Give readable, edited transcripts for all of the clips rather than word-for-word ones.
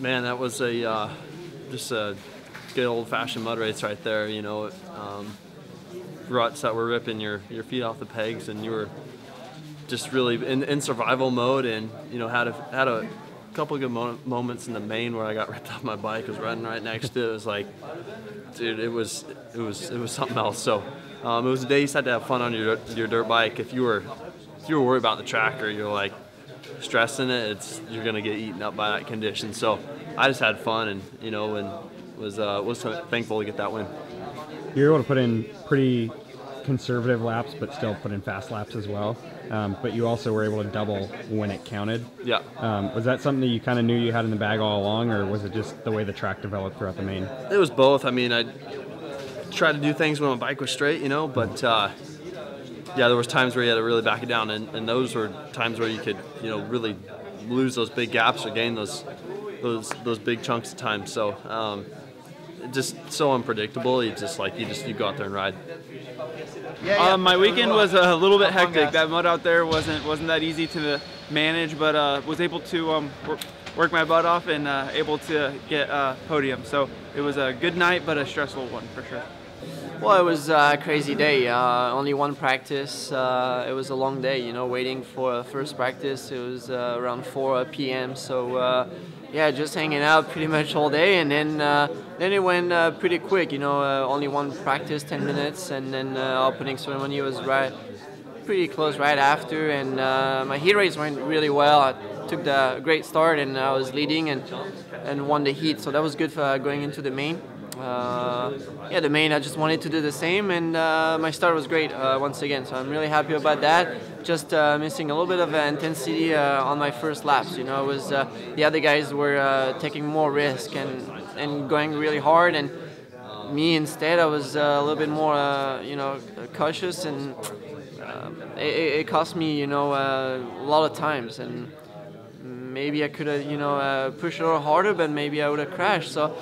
Man, that was just a good old-fashioned mud race right there. You know, ruts that were ripping your feet off the pegs, and you were just really in survival mode. And you know, had a couple of good moments in the main where I got ripped off my bike. I was running right next to it. It was like, dude, it was something else. So it was a day you just had to have fun on your dirt bike. If you were worried about the track or you're like stressing it, you're gonna get eaten up by that condition. So I just had fun, and you know, and was thankful to get that win. You're able to put in pretty conservative laps, but still put in fast laps as well. But you also were able to double when it counted. Yeah. Was that something that you kind of knew you had in the bag all along, or was it just the way the track developed throughout the main? It was both. I mean, I tried to do things when my bike was straight, you know, but yeah, there was times where you had to really back it down, and those were times where you could, you know, really lose those big gaps or gain those big chunks of time. So just so unpredictable. You go out there and ride. My weekend was a little bit hectic. That mud out there wasn't that easy to manage, but was able to work my butt off and able to get a podium. So it was a good night, but a stressful one for sure. Well, it was a crazy day. Only one practice. It was a long day, you know, waiting for first practice. It was around 4 p.m. So yeah, just hanging out pretty much all day, and then it went pretty quick. You know, only one practice, 10 minutes, and then opening ceremony was pretty close right after. And my heat race went really well. I took the great start, and I was leading and won the heat. So that was good for going into the main. Yeah, the main, I just wanted to do the same, and my start was great once again, so I'm really happy about that. Just missing a little bit of intensity on my first laps. You know, it was the other guys were taking more risk and going really hard, and me instead, I was a little bit more you know, cautious, and it cost me, you know, a lot of times, and maybe I could have, you know, pushed a little harder, but maybe I would have crashed. So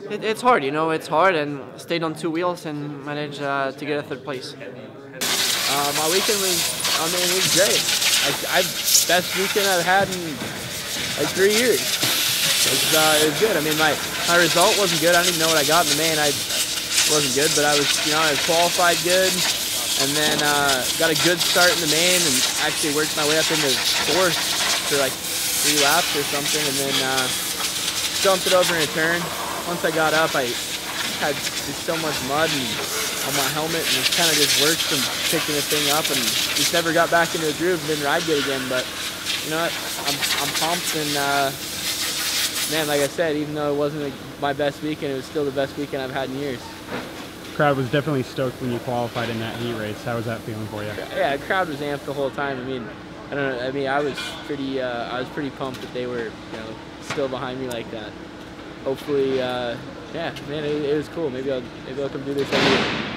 it's hard, you know, it's hard, and stayed on 2 wheels and managed to get a 3rd place. My weekend it was great. Best weekend I've had in like 3 years. It was good. I mean, my result wasn't good. I don't even know what I got in the main. I wasn't good, but I was qualified good, and then got a good start in the main, and actually worked my way up into 4th for like 3 laps or something, and then jumped it over in a turn. Once I got up, I had just so much mud on my helmet, and it kind of just worked from picking the thing up, and just never got back into a groove and didn't ride good again. But you know what? I'm pumped, and man, like I said, even though it wasn't my best weekend, it was still the best weekend I've had in years. The crowd was definitely stoked when you qualified in that heat race. How was that feeling for you? Yeah, the crowd was amped the whole time. I mean, I don't know. I mean, I was pretty pumped that they were, you know, still behind me like that. Hopefully, yeah, man, it was cool. Maybe I'll come do this every year.